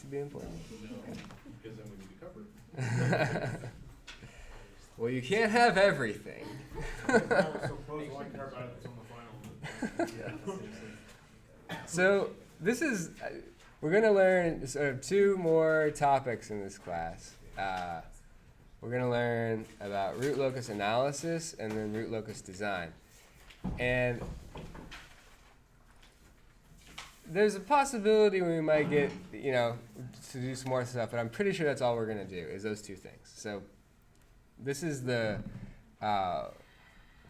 be important? No, because then we need to cover it. Well, you can't have everything. So this is, we're going to learn sort of two more topics in this class. We're going to learn about root locus analysis and then root locus design. And there's a possibility we might get, to do some more stuff, but I'm pretty sure that's all we're going to do is those two things. So this is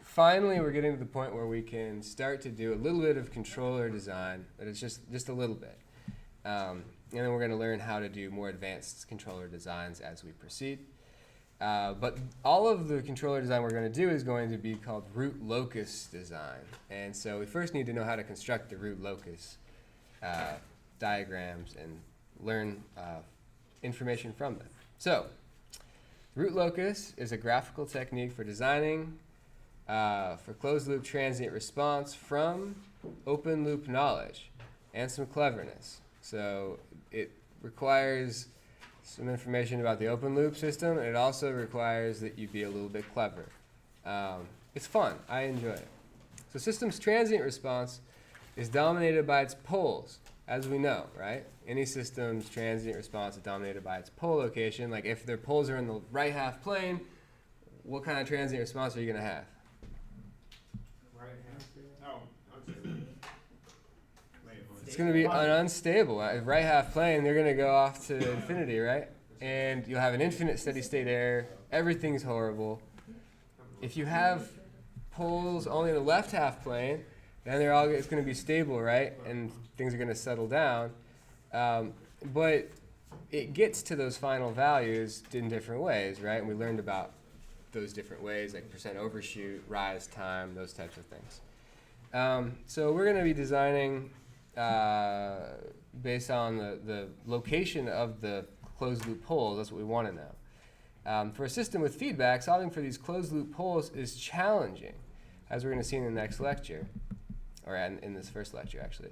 finally we're getting to the point where we can start to do a little bit of controller design, but it's just a little bit. And then we're going to learn how to do more advanced controller designs as we proceed. But all of the controller design we're going to do is going to be called root locus design. And so we first need to know how to construct the root locus diagrams and learn information from them. So root locus is a graphical technique for designing for closed-loop transient response from open-loop knowledge and some cleverness. So it requires some information about the open-loop system, and it also requires that you be a little bit clever. It's fun. I enjoy it. So system's transient response is dominated by its poles, as we know, right? Any system's transient response is dominated by its pole location. Like if their poles are in the right half plane, what kind of transient response are you going to have? Right half? Oh, unstable. It's going to be unstable. Right half plane, they're going to go off to infinity, right? And you'll have an infinite steady state error. Everything's horrible. If you have poles only in the left half plane, then it's going to be stable, right? And things are going to settle down. But it gets to those final values in different ways, right? And we learned about those different ways, like percent overshoot, rise time, those types of things. So we're going to be designing based on the location of the closed loop poles. That's what we want to know. For a system with feedback, solving for these closed loop poles is challenging, as we're going to see in the next lecture, or in this first lecture, actually.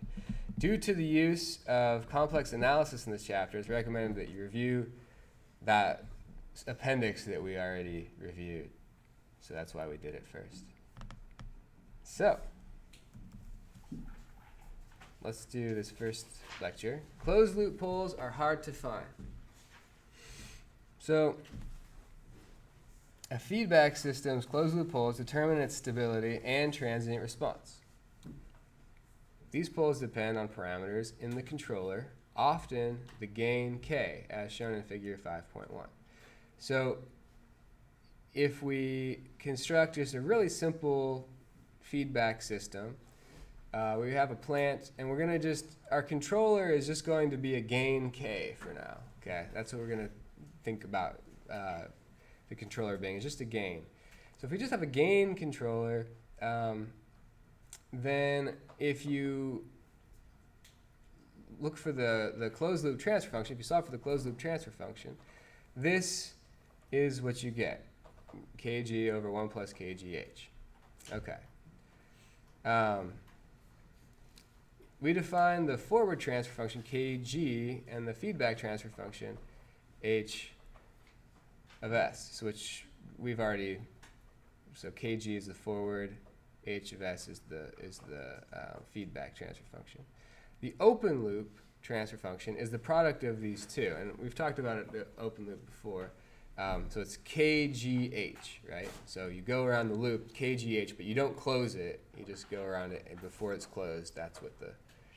Due to the use of complex analysis in this chapter, it's recommended that you review that appendix that we already reviewed. So that's why we did it first. So let's do this first lecture. Closed loop poles are hard to find. So a feedback system's closed loop poles determine its stability and transient response. These poles depend on parameters in the controller, often the gain k, as shown in figure 5.1. So if we construct just a really simple feedback system, we have a plant, and we're going to our controller is just going to be a gain k for now. Okay, that's what we're going to think about the controller being. It's just a gain. So if we just have a gain controller, then if you look for the closed loop transfer function, if you solve for the closed loop transfer function, this is what you get, kg over 1 plus kgh. Okay. We define the forward transfer function, kg, and the feedback transfer function, h of s, which we've already, so kg is the forward, h of s is the feedback transfer function. The open loop transfer function is the product of these two, and we've talked about it, the open loop before. So it's kgh, right? So you go around the loop, kgh, but you don't close it. You just go around it, and before it's closed, that's what the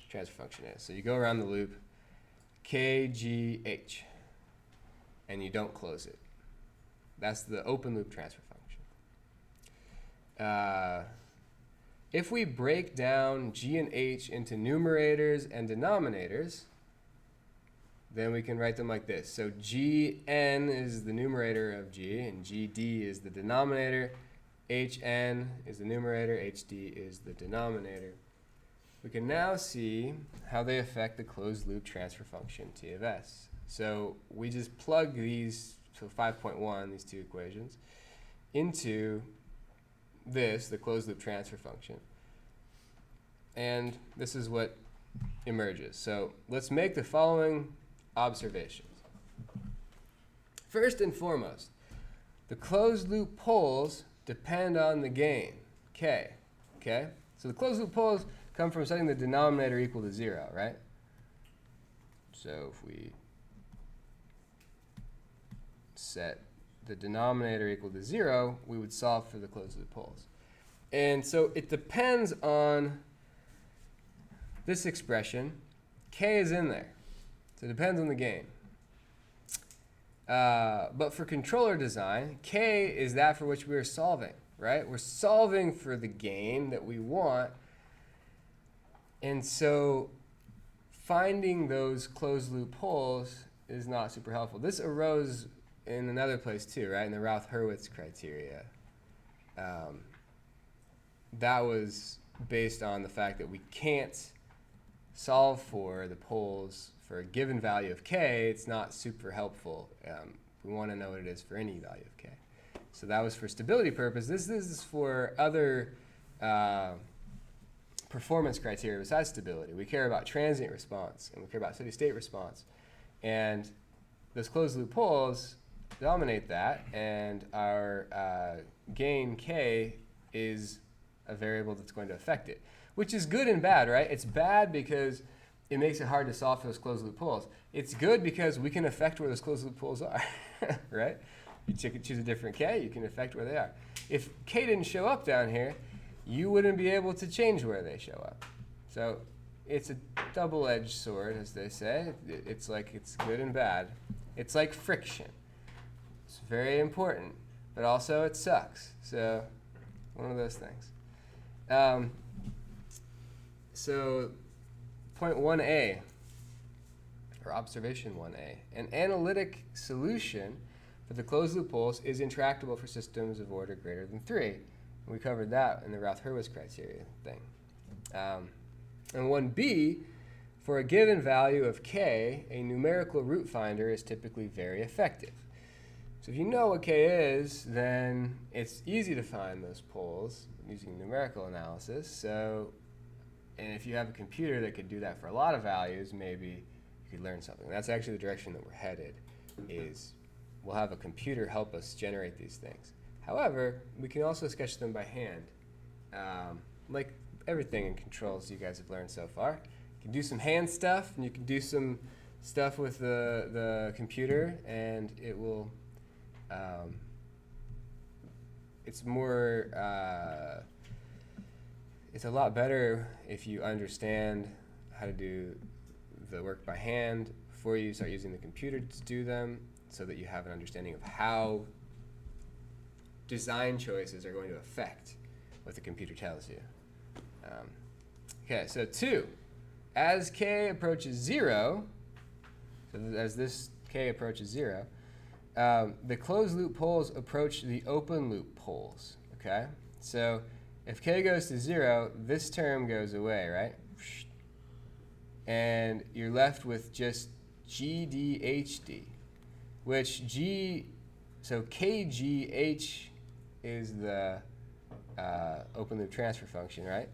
transfer function is. So you go around the loop, kgh, and you don't close it. That's the open loop transfer function. If we break down g and h into numerators and denominators, then we can write them like this. So gn is the numerator of g, and gd is the denominator. hn is the numerator, hd is the denominator. We can now see how they affect the closed loop transfer function t of s. So we just plug these, so 5.1, these two equations, into the closed loop transfer function. And this is what emerges. So let's make the following observations. First and foremost, the closed loop poles depend on the gain, k. Okay? So the closed loop poles come from setting the denominator equal to 0, right? So if we set the denominator equal to 0, we would solve for the closed loop poles. And so it depends on this expression. K is in there. So it depends on the gain. But for controller design, K is that for which we are solving, right? We're solving for the gain that we want. And so finding those closed loop poles is not super helpful. This arose in another place too, right? In the Routh-Hurwitz criteria. That was based on the fact that we can't solve for the poles for a given value of k. It's not super helpful. We want to know what it is for any value of k. So that was for stability purpose. This is for other performance criteria besides stability. We care about transient response, and we care about steady state response. And those closed loop poles dominate that, and our gain k is a variable that's going to affect it, which is good and bad, right? It's bad because it makes it hard to solve for those closed loop poles. It's good because we can affect where those closed loop poles are, right? You choose a different k, you can affect where they are. If k didn't show up down here, you wouldn't be able to change where they show up. So it's a double-edged sword, as they say. It's like it's good and bad. It's like friction. It's very important, but also it sucks. So one of those things. So point 1a, or observation 1a, an analytic solution for the closed loop poles is intractable for systems of order greater than 3. We covered that in the Routh-Hurwitz criteria thing. And 1b, for a given value of k, a numerical root finder is typically very effective. So if you know what k is, then it's easy to find those poles using numerical analysis. So, and if you have a computer that could do that for a lot of values, maybe you could learn something. That's actually the direction that we're headed, is we'll have a computer help us generate these things. However, we can also sketch them by hand. Like everything in controls you guys have learned so far. You can do some hand stuff, and you can do some stuff with the computer, and it will, it's more, it's a lot better if you understand how to do the work by hand before you start using the computer to do them, so that you have an understanding of how design choices are going to affect what the computer tells you. Okay, so 2. As k approaches 0, so as this k approaches 0, the closed loop poles approach the open loop poles, okay? So if k goes to 0, this term goes away, right? And you're left with just GDHD, which so KGH is the open loop transfer function, right?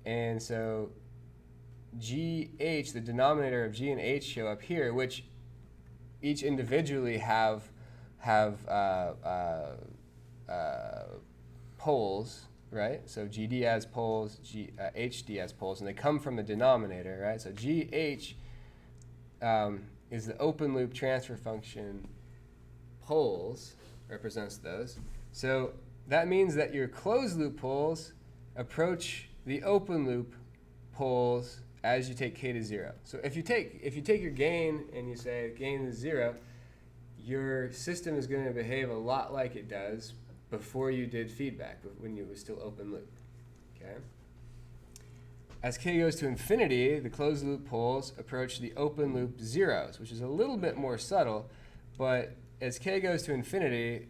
And so GH, the denominator of G and H show up here, which each individually have poles, right? So GD has poles, HD has poles, and they come from the denominator, right? So GH is the open loop transfer function. Poles represents those. So that means that your closed loop poles approach the open loop poles as you take k to 0. So if you take your gain and you say gain is 0, your system is going to behave a lot like it does before you did feedback, when it was still open loop. Okay. As k goes to infinity, the closed loop poles approach the open loop zeros, which is a little bit more subtle, but as k goes to infinity,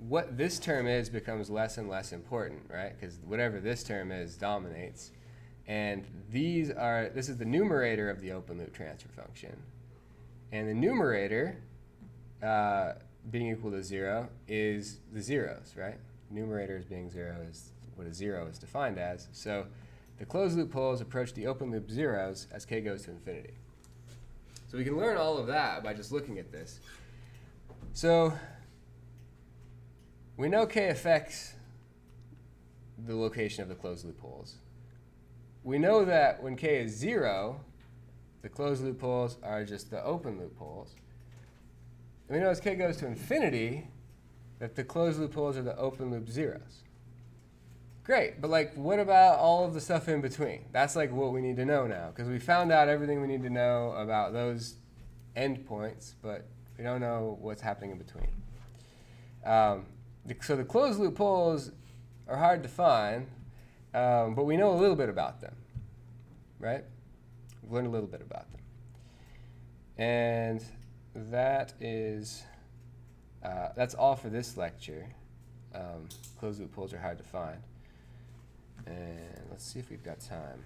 what this term is becomes less and less important, right? Because whatever this term is dominates. And this is the numerator of the open loop transfer function. And the numerator, being equal to 0, is the zeros, right? Numerator as being 0 is what a 0 is defined as. So the closed loop poles approach the open loop zeros as k goes to infinity. So we can learn all of that by just looking at this. So we know K affects the location of the closed loop poles. We know that when K is 0, the closed loop poles are just the open loop poles. And we know as K goes to infinity that the closed loop poles are the open loop zeros. Great, but like what about all of the stuff in between? That's like what we need to know now, because we found out everything we need to know about those endpoints, but we don't know what's happening in between. So the closed loop poles are hard to find, but we know a little bit about them, right? We've learned a little bit about them. And that is, that's all for this lecture. Closed loop poles are hard to find. And let's see if we've got time.